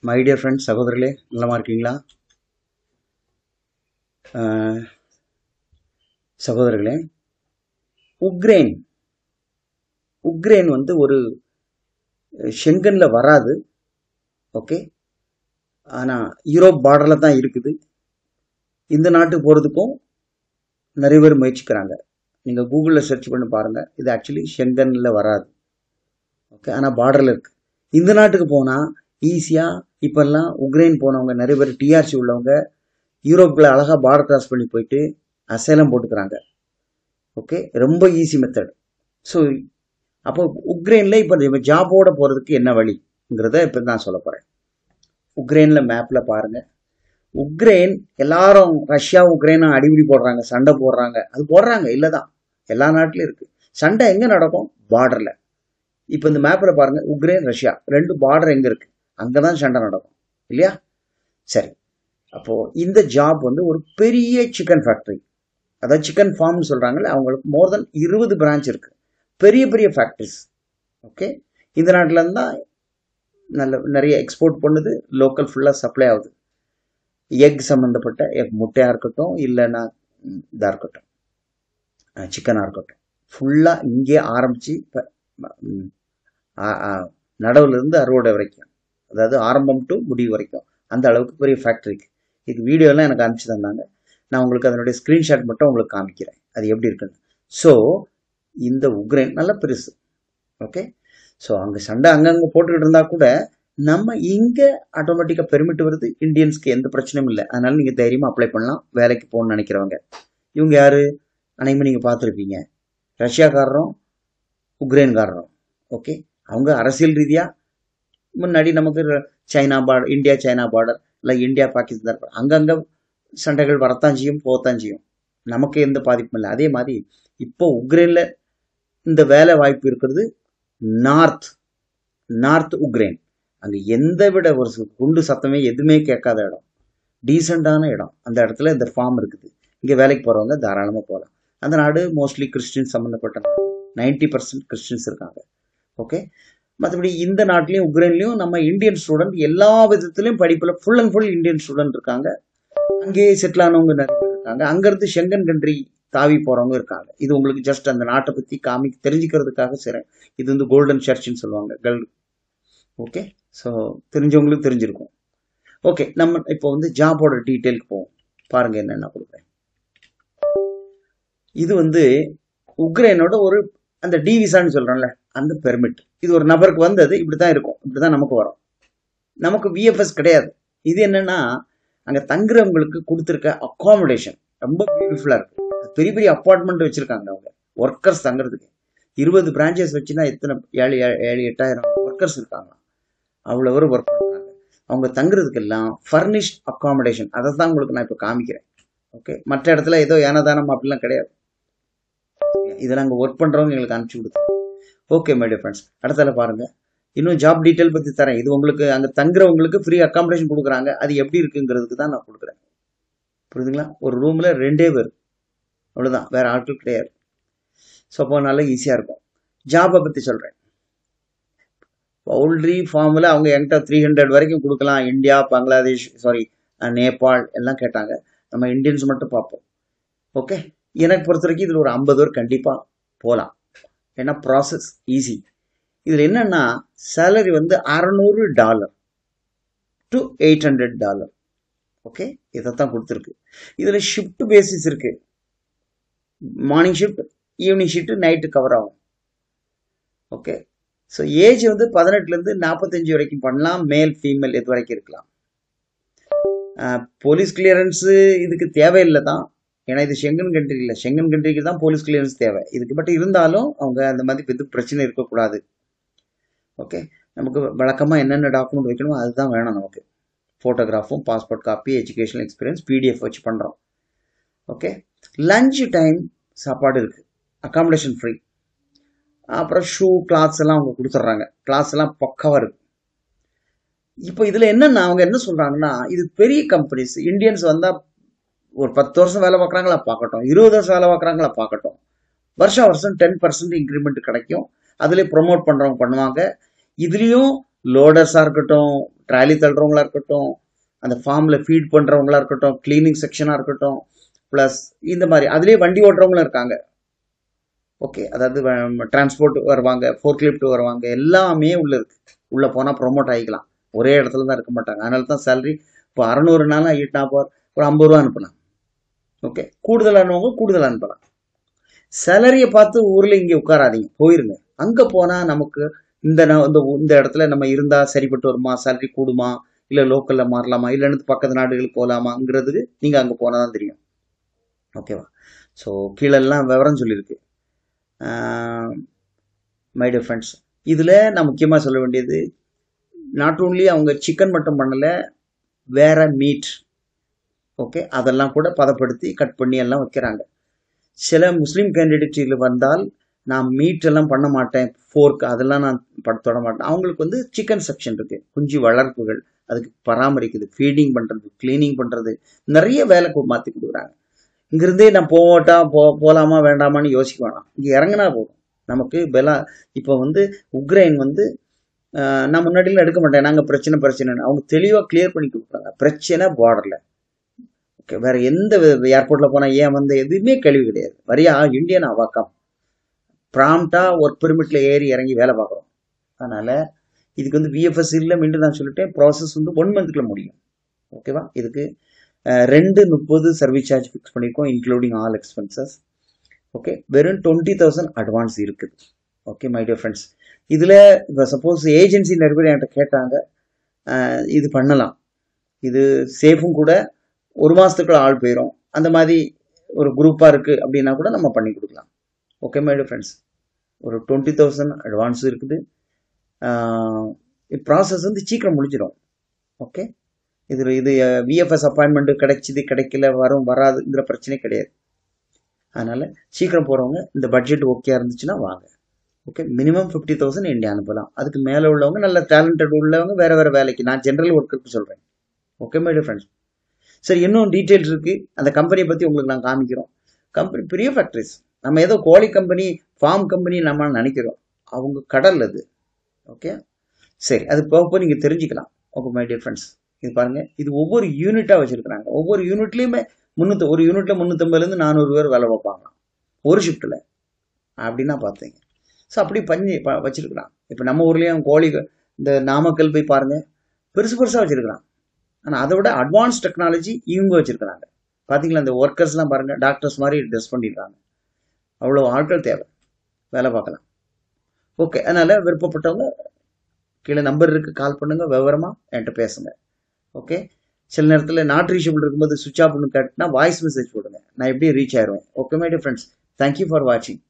My dear friends, சகோதரர்களே, நலமா இருக்கீங்களா? சகோதரர்களே, உக்ரைன் உக்ரைன் வந்து ஒரு ஷெங்கன்ல வராது. ஓகே, ஆனால் யூரோப் பார்டரில் தான் இருக்குது. இந்த நாட்டுக்கு போகிறதுக்கும் நிறைய பேர் முயற்சிக்கிறாங்க. நீங்கள் கூகுளில் சர்ச் பண்ணி பாருங்கள். இது ஆக்சுவலி ஷெங்கனில் வராது. ஓகே, ஆனால் பார்டரில் இருக்குது. இந்த நாட்டுக்கு போனால் ஈஸியாக இப்போல்லாம் உக்ரைன் போனவங்க நிறைய பேர் டிஆர்சி உள்ளவங்க யூரோப்பில் அழகாக பார்டர் கிராஸ் பண்ணி போயிட்டு அசைலம் போட்டுக்கிறாங்க. ஓகே, ரொம்ப ஈஸி மெத்தட். ஸோ அப்போ உக்ரைனில் இப்போ நம்ம ஜாபோட போகிறதுக்கு என்ன வழிங்கிறத இப்போ நான் சொல்ல போகிறேன். உக்ரைனில் மேப்பில் பாருங்கள். உக்ரைன் எல்லாரும் ரஷ்யா உக்ரைனும் அடிபிடி போடுறாங்க, சண்டை போடுறாங்க. அது போடுறாங்க இல்லை தான், எல்லா நாட்டிலையும் இருக்குது. சண்டை எங்கே நடக்கும்? பார்டரில். இப்போ இந்த மேப்பில் பாருங்கள், உக்ரைன் ரஷ்யா ரெண்டு பார்டர் எங்கே இருக்குது? அங்கே தான் சண்டை நடக்கும் இல்லையா? சரி, அப்போது இந்த ஜாப் வந்து ஒரு பெரிய சிக்கன் ஃபேக்ட்ரி, அதாவது சிக்கன் ஃபார்ம்னு சொல்கிறாங்கல்ல, அவங்களுக்கு மோர் தென் 20 பிரான்ச் இருக்குது, பெரிய பெரிய ஃபேக்ட்ரிஸ். ஓகே, இந்த நாட்டில் இருந்தால் நிறைய எக்ஸ்போர்ட் பண்ணுது, லோக்கல் ஃபுல்லாக சப்ளை ஆகுது. எக் சம்மந்தப்பட்ட எக், முட்டையாக இருக்கட்டும், இல்லைன்னா இதாக இருக்கட்டும், சிக்கனாக இருக்கட்டும், ஃபுல்லாக இங்கே ஆரம்பித்து இப்போ நடவுலேருந்து அறுவடை வரைக்கும், அதாவது ஆரம்பம் டு முடிவு வரைக்கும் அந்த அளவுக்கு பெரிய ஃபேக்ட்ரிக்கு. இது வீடியோலாம் எனக்கு அனுப்பிச்சு தந்தாங்க. நான் உங்களுக்கு அதனுடைய ஸ்க்ரீன்ஷாட் மட்டும் உங்களுக்கு காமிக்கிறேன், அது எப்படி இருக்குன்னு. ஸோ இந்த உக்ரைன் நல்ல பெருசு. ஓகே, ஸோ அங்கே சண்டை அங்கங்கே போட்டுக்கிட்டு இருந்தால் கூட நம்ம இங்கே ஆட்டோமேட்டிக்காக பெர்மிட் வருது. இந்தியன்ஸ்க்கு எந்த பிரச்சனையும் இல்லை. அதனால நீங்கள் தைரியமாக அப்ளை பண்ணலாம். வேலைக்கு போகணும்னு நினைக்கிறவங்க. இவங்க யார்? அனைவரும் நீங்கள் பார்த்துருப்பீங்க, ரஷ்யாக்காரரும் உக்ரைன்காரரும். ஓகே, அவங்க அரசியல் ரீதியாக முன்னாடி நமக்கு China border, India China border, இல்லை இந்தியா பாகிஸ்தான், அங்கங்கே சண்டைகள் வரத்தான் செய்யும், போகத்தான் செய்யும். நமக்கு எந்த பாதிப்பும் இல்லை. அதே மாதிரி இப்போ உக்ரைனில் இந்த வேலை வாய்ப்பு இருக்கிறது நார்த் உக்ரைன். அங்கே எந்த விட ஒரு குண்டு சத்தமே எதுவுமே கேட்காத இடம், டீசெண்டான இடம். அந்த இடத்துல இந்த ஃபார்ம் இருக்குது. இங்கே வேலைக்கு போகிறவங்க தாராளமாக போகலாம். அந்த நாடு மோஸ்ட்லி கிறிஸ்டின்ஸ் சம்மந்தப்பட்ட நாடு. 90% கிறிஸ்டின்ஸ் இருக்காங்க. ஓகே, மற்றபடி இந்த நாட்டிலையும் உக்ரைன்லையும் நம்ம இந்தியன் ஸ்டூடெண்ட் எல்லா விதத்துலையும் படிப்பில் full and full Indian student இருக்காங்க. அங்கேயே செட்டில் ஆனவங்க நிறைய பேர் இருக்காங்க. அங்கேருந்து ஷெங்கன் கண்ட்ரி தாவி போகிறவங்க இருக்காங்க. இது உங்களுக்கு ஜஸ்ட் அந்த நாட்டை பற்றி தெரிஞ்சுக்கிறதுக்காக சரி. இது வந்து கோல்டன் சர்ச்னு சொல்லுவாங்க. ஓகே, ஸோ தெரிஞ்சவங்களுக்கு தெரிஞ்சிருக்கும். ஓகே, நம்ம இப்போ வந்து ஜாபோட டீட்டெயிலுக்கு போவோம். பாருங்க என்னென்ன கொடுக்குறேன். இது வந்து உக்ரைனோட ஒரு அந்த டி விசான்னு சொல்கிறோம்ல, அந்த பெர்மிட். இது ஒரு நபருக்கு வந்தது. இப்படி தான் இருக்கும், இப்படி தான் நமக்கு வரும். நமக்கு விஎஃப்எஸ் கிடையாது. இது என்னன்னா அங்கே தங்குறவங்களுக்கு கொடுத்துருக்க அக்காமடேஷன் ரொம்ப பியூட்டிஃபுல்லாக இருக்கு. பெரிய பெரிய அப்பார்ட்மெண்ட் வச்சுருக்காங்க அவங்க ஒர்க்கர்ஸ் தங்குறதுக்கு. 20 பிரான்ச்சஸ் வச்சுன்னா எத்தனை 7,000-8,000 ஒர்க்கர்ஸ் இருக்காங்க. அவ்வளோ பேர் ஒர்க் பண்ணுறாங்க. அவங்க தங்குறதுக்கெல்லாம் ஃபர்னிஷ்ட் அக்காமடேஷன். அதை தான் உங்களுக்கு நான் இப்போ காமிக்கிறேன். ஓகே, மற்ற இடத்துல ஏதோ ஏனதானம் அப்படிலாம் கிடையாது. இதெல்லாம் அங்கே ஒர்க் பண்ணுறவங்க எங்களுக்கு அனுப்பிச்சி கொடுத்தாங்க. ஓகே மை டியர் ஃப்ரெண்ட்ஸ், அடுத்தால பாருங்கள். இன்னும் ஜாப் டீட்டெயில் பற்றி தரேன். இது உங்களுக்கு அங்கே தங்குறவங்களுக்கு ஃப்ரீ அக்காமடேஷன் கொடுக்குறாங்க. அது எப்படி இருக்குங்கிறதுக்கு தான் நான் கொடுக்குறேன். புரியுதுங்களா? ஒரு ரூமில் 2 பேர், அவ்வளோதான், வேறு ஆட்கள் கிடையாது. ஸோ அப்போ நல்லா ஈஸியாக இருக்கும். ஜாபை பற்றி சொல்கிறேன். பவுல்ட்ரி ஃபார்மில் அவங்க என்கிட்ட 300 வரைக்கும் கொடுக்கலாம். இந்தியா, பங்களாதேஷ், நேபாள் எல்லாம் கேட்டாங்க. நம்ம இந்தியன்ஸ் மட்டும் பார்ப்போம். ஓகே, எனக்கு பொறுத்த வரைக்கும் இதில் ஒரு 50 பேர் கண்டிப்பாக போகலாம். ஏன்னா ப்ராசஸ் ஈஸி. இதில் என்னன்னா சேலரி வந்து $600 to $800. ஓகே, இதைத்தான் கொடுத்துருக்கு. இதில் ஷிஃப்ட் பேசிஸ் இருக்குது. Morning shift, evening shift, night cover ஆகும். ஓகே, ஸோ ஏஜ் வந்து 18லேருந்து 45 வரைக்கும் பண்ணலாம். மேல் ஃபீமேல் எது வரைக்கும் இருக்கலாம். போலீஸ் கிளியரன்ஸு இதுக்கு தேவையில்லை தான். ஏன்னா இது ஷெங்கன் கண்ட்ரி இல்லை. ஷெங்கன் கண்ட்ரிக்கு தான் போலீஸ் கிளியரன்ஸ் தேவை இதுக்கு. பட் இருந்தாலும் அவங்க அந்த மாதிரி எதுக்கு பிரச்சனை இருக்கக்கூடாது. ஓகே, நமக்கு வழக்கமாக என்னென்ன டாக்குமெண்ட் வைக்கணுமோ அதுதான் வேணும் நமக்கு. ஃபோட்டோகிராஃபும், passport copy, educational experience, PDF வச்சு பண்ணுறோம். ஓகே, லஞ்ச் டைம் சாப்பாடு இருக்குது, அக்காமடேஷன் ஃப்ரீ. அப்புறம் ஷூ, கிளாத்ஸ் எல்லாம் அவங்க கொடுத்துட்றாங்க. கிளாத்ஸ் எல்லாம் பக்காவாக இருக்குது. இப்போ இதில் என்னென்னா அவங்க என்ன சொல்கிறாங்கன்னா, இது பெரிய கம்பெனிஸ். இந்தியன்ஸ் வந்தால் ஒரு 10 வருஷம் வேலை பார்க்குறாங்களா பார்க்கட்டும், 20 வருஷம் வேலை பார்க்குறாங்களா பார்க்கட்டும், வருஷம் 10% இன்க்ரிமெண்ட் கிடைக்கும். அதிலே ப்ரொமோட் பண்ணுறவங்க பண்ணுவாங்க. இதுலேயும் லோடர்ஸாக இருக்கட்டும், ட்ராலி தள்ளுறவங்களா இருக்கட்டும், அந்த ஃபார்மில் ஃபீட் பண்ணுறவங்களா இருக்கட்டும், கிளீனிங் செக்ஷனாக இருக்கட்டும், ப்ளஸ் இந்த மாதிரி அதுலேயே வண்டி ஓட்டுறவங்களும் இருக்காங்க. ஓகே, அதாவது டிரான்ஸ்போர்ட் வருவாங்க, ஃபோர்க்லிஃப்ட் வருவாங்க, எல்லாமே உள்ள இருக்கு. உள்ளே போனால் ப்ரொமோட் ஆகிக்கலாம். ஒரே இடத்துல தான் இருக்க மாட்டாங்க. அதனால தான் சேலரி இப்போ 600 நாளாக ஈட்டினா ஒரு 50 ரூபா அனுப்பலாம். ஓகே, கூடுதலானவங்க கூடுதல் அனுப்பலாம். சேலரியை பார்த்து ஊரில் இங்கே உட்காராதீங்க, போயிருங்க. அங்கே போனால் நமக்கு இந்த இடத்துல நம்ம இருந்தால் சரிப்பட்டு வருமா, சேலரி கூடுமா, இல்லை லோக்கலில் மாறலாமா, இல்லைன்னு பக்கத்து நாடுகளுக்கு போகலாமாங்கிறதுக்கு நீங்கள் அங்கே போனால் தான் தெரியும். ஓகேவா? ஸோ கீழெல்லாம் விவரம் சொல்லியிருக்கு. மை டியர் ஃப்ரெண்ட்ஸ், இதில் நான் முக்கியமாக சொல்ல வேண்டியது, நாட் ஓன்லி அவங்க சிக்கன் மட்டும் பண்ணலை, வேற மீட், ஓகே, அதெல்லாம் கூட பதப்படுத்தி கட் பண்ணி எல்லாம் வைக்கிறாங்க. சில முஸ்லீம் கேண்டிடேட் இதில் வந்தால் நான் மீட் எல்லாம் பண்ண மாட்டேன், ஃபோர்க் அதெல்லாம் நான் தொட மாட்டேன். அவங்களுக்கு வந்து சிக்கன் செக்ஷன் இருக்கு, குஞ்சு வளர்ப்புகள், அதுக்கு பராமரிக்குது, ஃபீடிங் பண்ணுறது, கிளீனிங் பண்ணுறது, நிறைய வேலை மாற்றி கொடுக்குறாங்க. இங்கிருந்தே நான் போகலாமா வேண்டாமான்னு யோசிக்க வேணாம், இங்கே இறங்கினா போதும். நமக்கு இப்போ வந்து உக்ரைன் வந்து நான் முன்னாடிலாம் எடுக்க மாட்டேன், நாங்கள் பிரச்சனைன்னு அவங்க தெளிவாக கிளியர் பண்ணி கொடுக்குறாங்க. பிரச்சனை பார்டரில், ஓகே, வேற எந்த ஏர்போர்ட்டில் போனால் ஏன் வந்து எதுவுமே கேள்வி கிடையாது. வரியா இந்தியன் அவாக்கம் ப்ராம்ப்டா ஒர்க் பெர்மிட்ல ஏறி இறங்கி வேலை பார்க்குறோம். அதனால் இதுக்கு வந்து விஎஃப்எஸ் இல்லை மீண்டும் நான் சொல்லிட்டேன், ப்ராசஸ் வந்து 1 மந்த்துக்குள்ள முடியும். ஓகேவா? இதுக்கு 230 சர்வீஸ் சார்ஜ் ஃபிக்ஸ் பண்ணியிருக்கோம், இன்க்ளூடிங் ஆல் எக்ஸ்பென்சஸ். ஓகே, வெறும் 20,000 அட்வான்ஸ் இருக்குது. ஓகே மை டியர் ஃப்ரெண்ட்ஸ், இதில் இப்போ சப்போஸ் ஏஜென்சி நிறைய பேர் என்கிட்ட கேட்டாங்க, இது பண்ணலாம், இது சேஃபும் கூட, 1 மாதத்துக்குள்ள ஆள் போயிடும், அந்த மாதிரி ஒரு குரூப்பாக இருக்குது அப்படின்னா கூட நம்ம பண்ணி கொடுக்கலாம். ஓகே மை டியர் ஃப்ரெண்ட்ஸ், ஒரு 20,000 அட்வான்ஸ் இருக்குது. ப்ராசஸ் வந்து சீக்கிரம் முடிஞ்சிடும். ஓகே, இது விஎஃப்எஸ் அப்பாயின்மெண்ட் கிடைக்கல, வராதுங்கிற பிரச்சனை கிடையாது. அதனால சீக்கிரம் போகிறவங்க இந்த பட்ஜெட் ஓகே இருந்துச்சுன்னா வாங்க. ஓகே, மினிமம் 50,000 இந்தியா அனுப்பலாம். அதுக்கு மேலே உள்ளவங்க நல்ல டேலண்டட் உள்ளவங்க வேற வேலைக்கு, நான் ஜென்ரல் ஒர்க்குக்கு சொல்கிறேன். ஓகே மை டியர் ஃப்ரெண்ட்ஸ், சரி, இன்னும் டீட்டெயில்ஸ் இருக்குது, அந்த கம்பெனியை பற்றி உங்களுக்கு நான் காமிக்கிறோம். கம்பெனி பெரிய ஃபேக்ட்ரிஸ், நம்ம ஏதோ கோழி கம்பெனி, ஃபார்ம் கம்பெனி நம்ம நினைக்கிறோம், அவங்க கடல் அது. ஓகே, சரி, அது போக நீங்கள் தெரிஞ்சுக்கலாம். ஓகே மை டியர் ஃப்ரெண்ட்ஸ், இது பாருங்கள், இது ஒவ்வொரு யூனிட்டாக வச்சுருக்குறாங்க. ஒவ்வொரு யூனிட்லேயுமே ஒரு யூனிட்டில் 350லேருந்து 400 பேர் வேலை பார்ப்பாங்க ஒரு ஷிஃப்ட்டில், அப்படின்னா பார்த்தீங்க. ஸோ அப்படி பண்ணி வச்சுருக்குறான். இப்போ நம்ம ஊர்லேயும் கோழி, இந்த நாமக்கல் போய் பாருங்கள், பெருசாக வச்சுருக்குறான். ஆனால் அதை விட அட்வான்ஸ் டெக்னாலஜி இவங்க வச்சுருக்குறாங்க. பார்த்தீங்களா, இந்த ஒர்க்கர்ஸ்லாம் பாருங்கள், டாக்டர்ஸ் மாதிரி ட்ரெஸ் பண்ணியிருக்காங்க. அவ்வளோ ஆட்கள் தேவை, வேலை பார்க்கலாம். ஓகே, அதனால் விருப்பப்பட்டவங்க கீழே நம்பர் இருக்குது, கால் பண்ணுங்கள், விவரமாக என்கிட்ட பேசுங்க. ஓகே, சில நேரத்தில் நாட் ரீச்சபிள் இருக்கும்போது சுவிட்ச் ஆஃப் பண்ணி கேட்டுனா வாய்ஸ் மெசேஜ் போடுங்க, நான் எப்படி ரீச் ஆயிடுவேன். Okay my dear friends, thank you for வாட்சிங்.